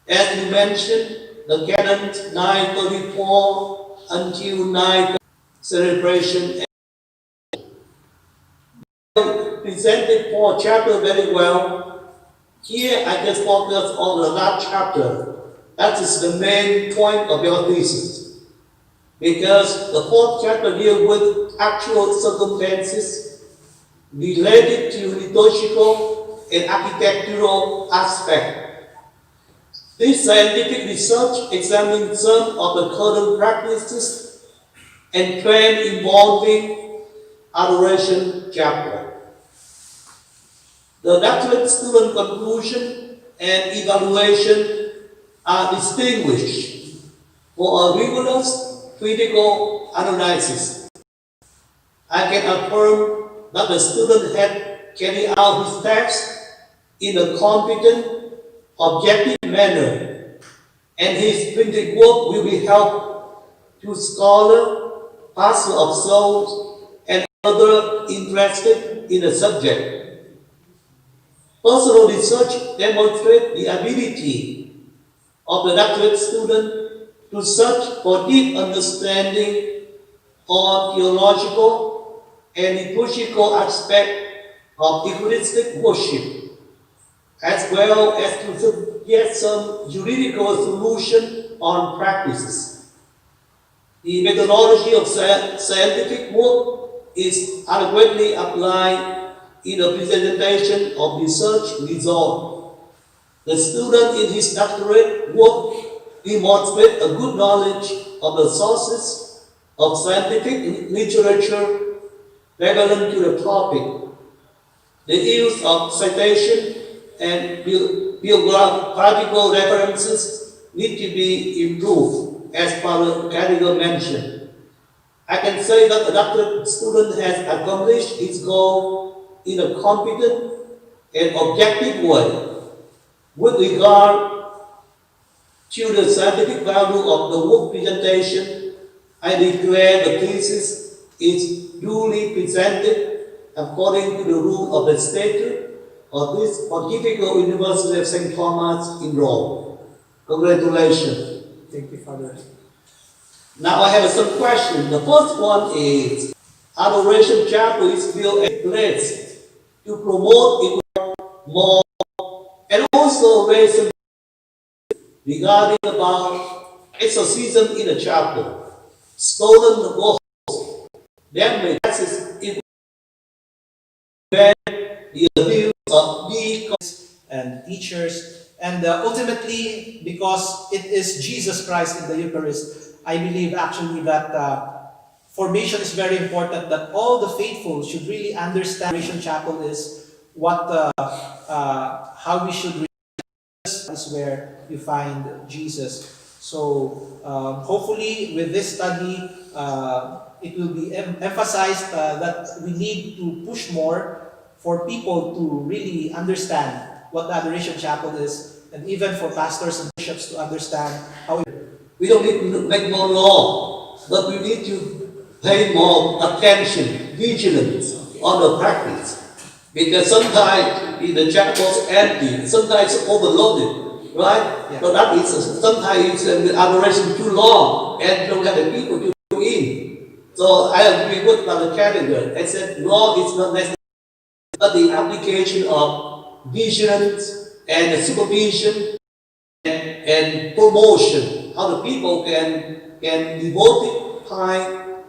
As you mentioned, the Canon 934 until 9 celebration presented four chapters very well. Here I just focus on the last chapter. That is the main point of your thesis. Because the fourth chapter deals with actual circumstances related to liturgical and architectural aspects. This scientific research examines some of the current practices and trends involving Adoration Chapel. The doctorate student conclusion and evaluation are distinguished for a rigorous critical analysis. I can affirm that the student had carried out his task in a competent, objective manner, and his printed work will be helpful to scholars, pastors of souls, and others interested in the subject. Personal research demonstrates the ability of the doctorate student to search for deep understanding on theological and liturgical aspects of Eucharistic worship, as well as to get some juridical solution on practices. The methodology of scientific work is adequately applied in the presentation of research results. The student in his doctorate work demonstrates a good knowledge of the sources of scientific literature relevant to the topic. The use of citation and biographical references need to be improved, as Father Gallagher mentioned. I can say that the doctorate student has accomplished his goal in a competent and objective way. With regard to the scientific value of the work presentation, I declare the thesis is duly presented according to the rule of the statute of this Pontifical University of St. Thomas in Rome. Congratulations. Thank you, Father. Now I have some questions. The first one is, Adoration Chapel is built a place to promote it more and also raise some regarding about exorcism in the chapel, stolen the gospel, damage it the abuse of the and teachers, and ultimately, because it is Jesus Christ in the Eucharist, I believe actually that formation is very important, that all the faithful should really understand Adoration Chapel is what, how we should read. This is where you find Jesus. So hopefully with this study, it will be emphasized that we need to push more for people to really understand what the Adoration Chapel is, and even for pastors and bishops to understand how we don't need to make more law, but we need to pay more attention, vigilance on the practice. Because sometimes in the chapel's empty, sometimes overloaded, right? Yeah. But that is sometimes the adoration too long and don't have the people to go in. So I agree with Brother Cadigan. I said law is not necessary, but the application of vigilance and the supervision and promotion, how the people can devote time,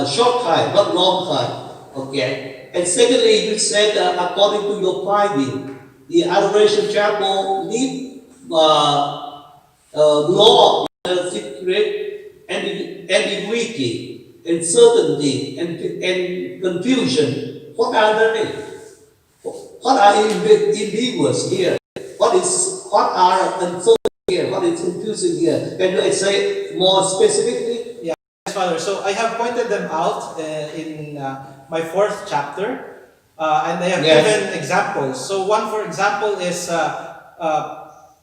short time, not long time. Okay. And secondly, you said according to your finding, the Adoration Chapel need law, secret, ambiguity, uncertainty, and confusion. What are they? What are ambiguous here? What are uncertain here? What is confusing here? Can you say more specifically? Yes, Father. So I have pointed them out in my 4th chapter, and I have given examples. So one, for example, is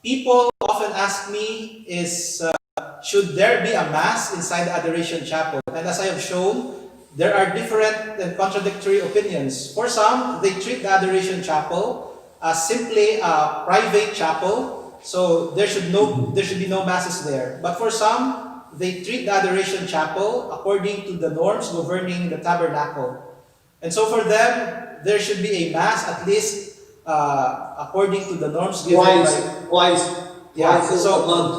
people often ask me is should there be a mass inside the Adoration Chapel? And as I have shown, there are different and contradictory opinions. For some, they treat the Adoration Chapel as simply a private chapel, so there should be no masses there. But for some, they treat the Adoration Chapel according to the norms governing the tabernacle. And so for them, there should be a mass at least according to the norms given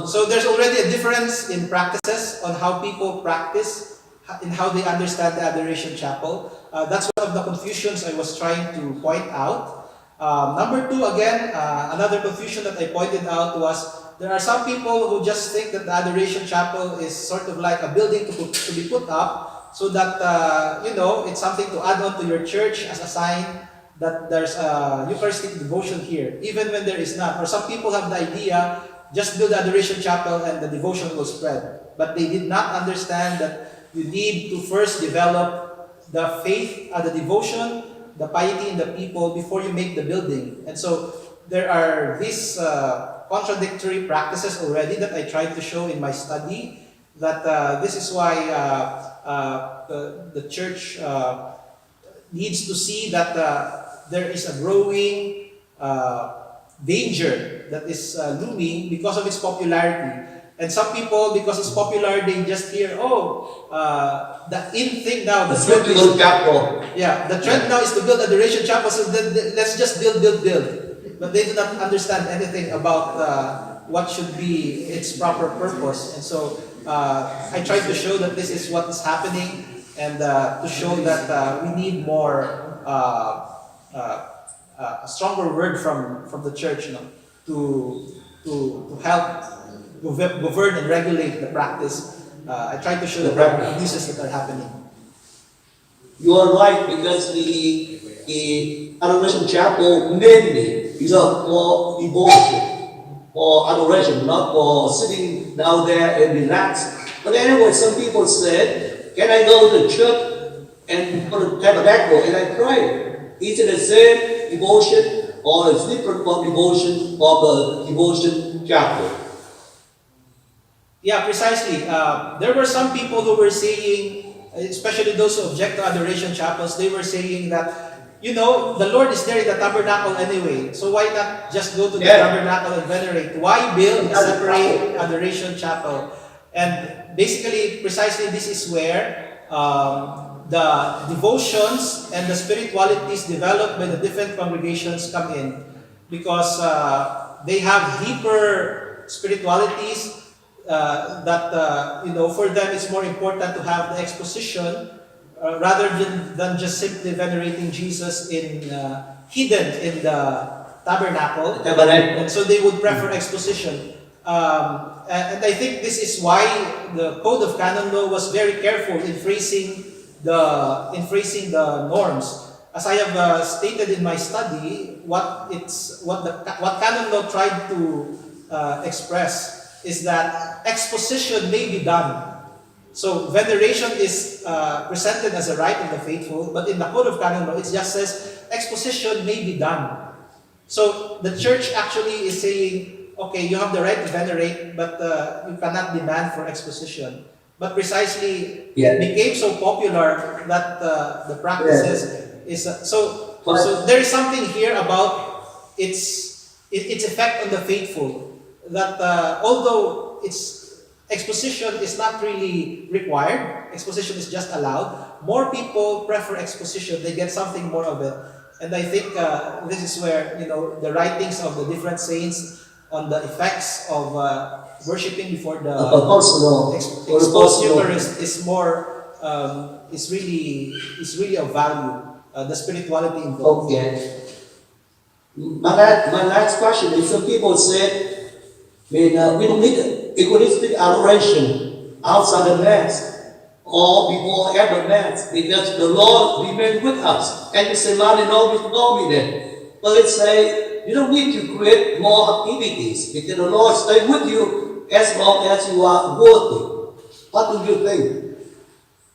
So there's already a difference in practices on how people practice, in how they understand the Adoration Chapel. That's one of the confusions I was trying to point out. Number two, again, another confusion that I pointed out was there are some people who just think that the Adoration Chapel is sort of like a building to be put up so that, it's something to add on to your church as a sign that there's a Eucharistic devotion here, even when there is not. Or some people have the idea, just build the Adoration Chapel and the devotion will spread. But they did not understand that you need to first develop the faith, the devotion, the piety in the people before you make the building. And so there are these contradictory practices already that I tried to show in my study, that this is why the church needs to see that there is a growing danger that is looming because of its popularity. And some people, because it's popular, they just hear, the in thing now, the trend is, the trend now is to build Adoration Chapel, so let's just build. But they do not understand anything about what should be its proper purpose. And so I tried to show that this is what is happening, and to show that we need more, a stronger word from the church, to help govern and regulate the practice. I tried to show that there are abuses that are happening. You are right, because the Adoration Chapel mainly is for devotion, for adoration, not for sitting down there and relax. But anyway, some people said, can I go to the church and go to the tabernacle and I pray? Is it the same devotion or is it different from devotion of the devotion chapel? Yeah, precisely. There were some people who were saying, especially those who object to adoration chapels, they were saying that, you know, the Lord is there in the tabernacle anyway, so why not just go to the tabernacle and venerate? Why build a separate adoration chapel? And basically, precisely this is where the devotions and the spiritualities developed by the different congregations come in, because they have deeper spiritualities that you know, for them it's more important to have the exposition rather than just simply venerating Jesus in hidden in the tabernacle. And so they would prefer exposition. And I think this is why the Code of Canon Law was very careful in phrasing the norms. As I have stated in my study, what Canon Law tried to express is that exposition may be done. So veneration is presented as a right of the faithful, but in the Code of Canon Law, it just says exposition may be done. So the church actually is saying, okay, you have the right to venerate, but you cannot demand for exposition. But precisely, it became so popular that the practices is so there is something here about its effect on the faithful. That although exposition is not really required, exposition is just allowed, more people prefer exposition. They get something more of it. And I think this is where, you know, the writings of the different saints on the effects of worshiping before the exposed Eucharist is more is really of value. The spirituality involved. Okay. My last question is: some people said, we don't need Eucharistic adoration outside the Mass or before every Mass because the Lord remains with us. And you say, man, always know me then. But let's say you don't need to create more activities because the Lord stays with you as long as you are worthy. What do you think?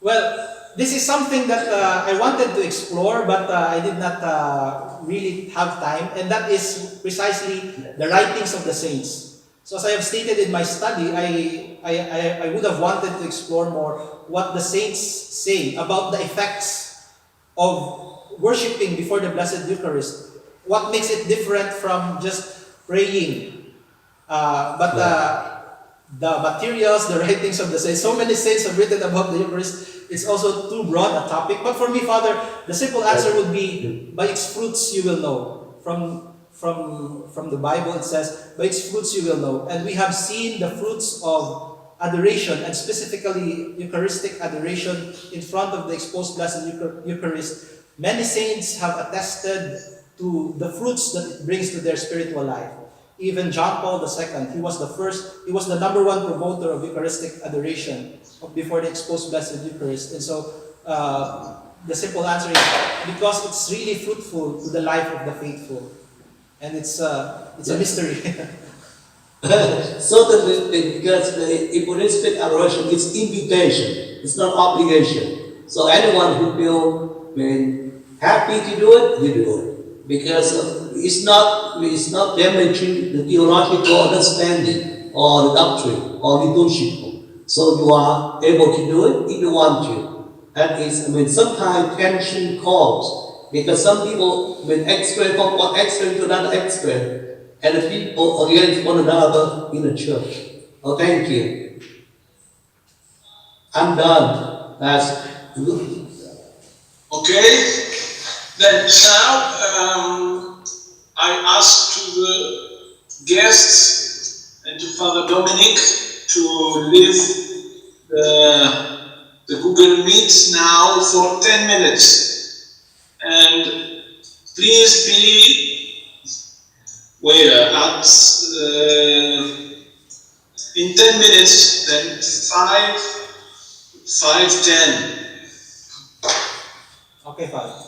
Well, this is something that I wanted to explore, but I did not really have time, and that is precisely the writings of the saints. So as I have stated in my study, I would have wanted to explore more what the saints say about the effects of worshiping before the Blessed Eucharist. What makes it different from just praying? The materials, the writings of the saints, so many saints have written about the Eucharist, it's also too broad a topic. But for me, Father, the simple answer would be, by its fruits you will know. From the Bible it says, by its fruits you will know. And we have seen the fruits of adoration, and specifically Eucharistic adoration in front of the exposed Blessed Eucharist. Many saints have attested to the fruits that it brings to their spiritual life. Even John Paul II, he was the number one promoter of Eucharistic adoration before the exposed Blessed Eucharist. And so the simple answer is because it's really fruitful to the life of the faithful. And it's a mystery. Certainly, because the Eucharistic adoration is invitation, it's not obligation. So anyone who feels happy to do it, you do it. Because it's not damaging the theological understanding or the doctrine or liturgical. So you are able to do it if you want to. That is, sometimes tension calls because some people extreme from one extreme to another extreme, and the people against one another in the church. Oh, thank you. I'm done. That's good. Okay. Then now I ask to the guests and to Father Dominic to leave the Google Meet now for 10 minutes. And please be aware at in 10 minutes, then 5:10. Okay, Father.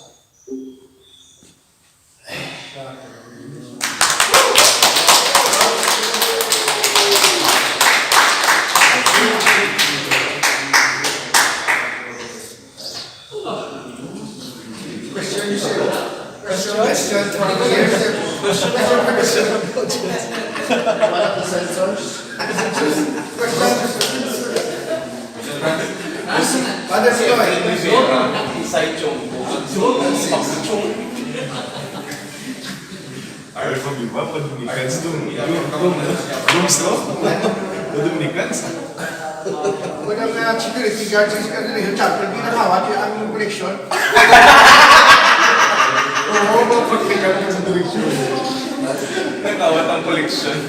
Question for years. One of the censors. Father Floyd. Ayaw ko di ba? Dominicans no? Dominicans. Unang security guard sa Collegio Chapel, ginagawa niya ang koleksyon. Oo, mapagpigan ko sa direksyon. Nagawat ang koleksyon.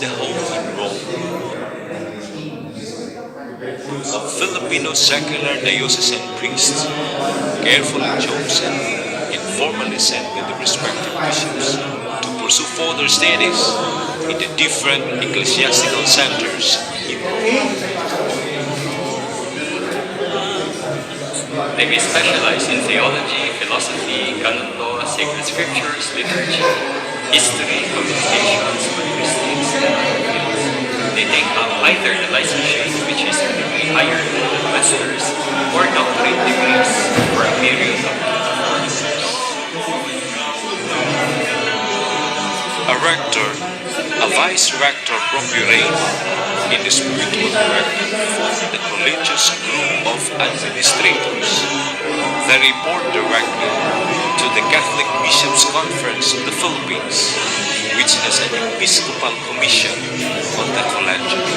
the home in Rome. A Filipino secular diocesan priest, carefully chosen and formally sent by the respective bishops to pursue further studies in the different ecclesiastical centers in Rome. They may specialize in theology, philosophy, canon law, sacred scriptures, liturgy, history, communications, linguistics, and other fields. They take up either the licentiate, which is a degree higher than the master's, or doctorate degrees for a period of 24 years. A rector, a vice-rector procurate, and the spiritual director form the collegious group of administrators. They report directly to the Catholic Bishops' Conference of the Philippines, which has an Episcopal Commission on the collegiate.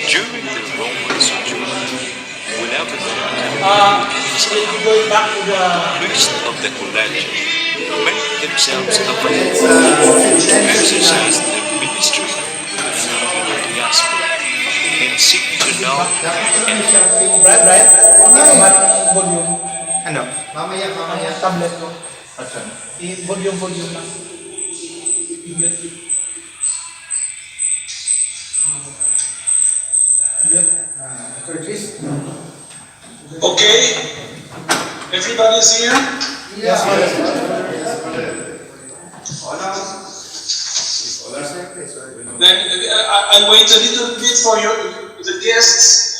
During the Roman sojourn, whenever the Going back to the priests of the collegiate make themselves available to exercise their ministry with the Filipino diaspora and seek to know and Brad, volume. Ano? Mamaya. Tablet ko. Volume lang. Curtis? Okay, everybody's here? Yes, Then I'll wait a little bit for the guests.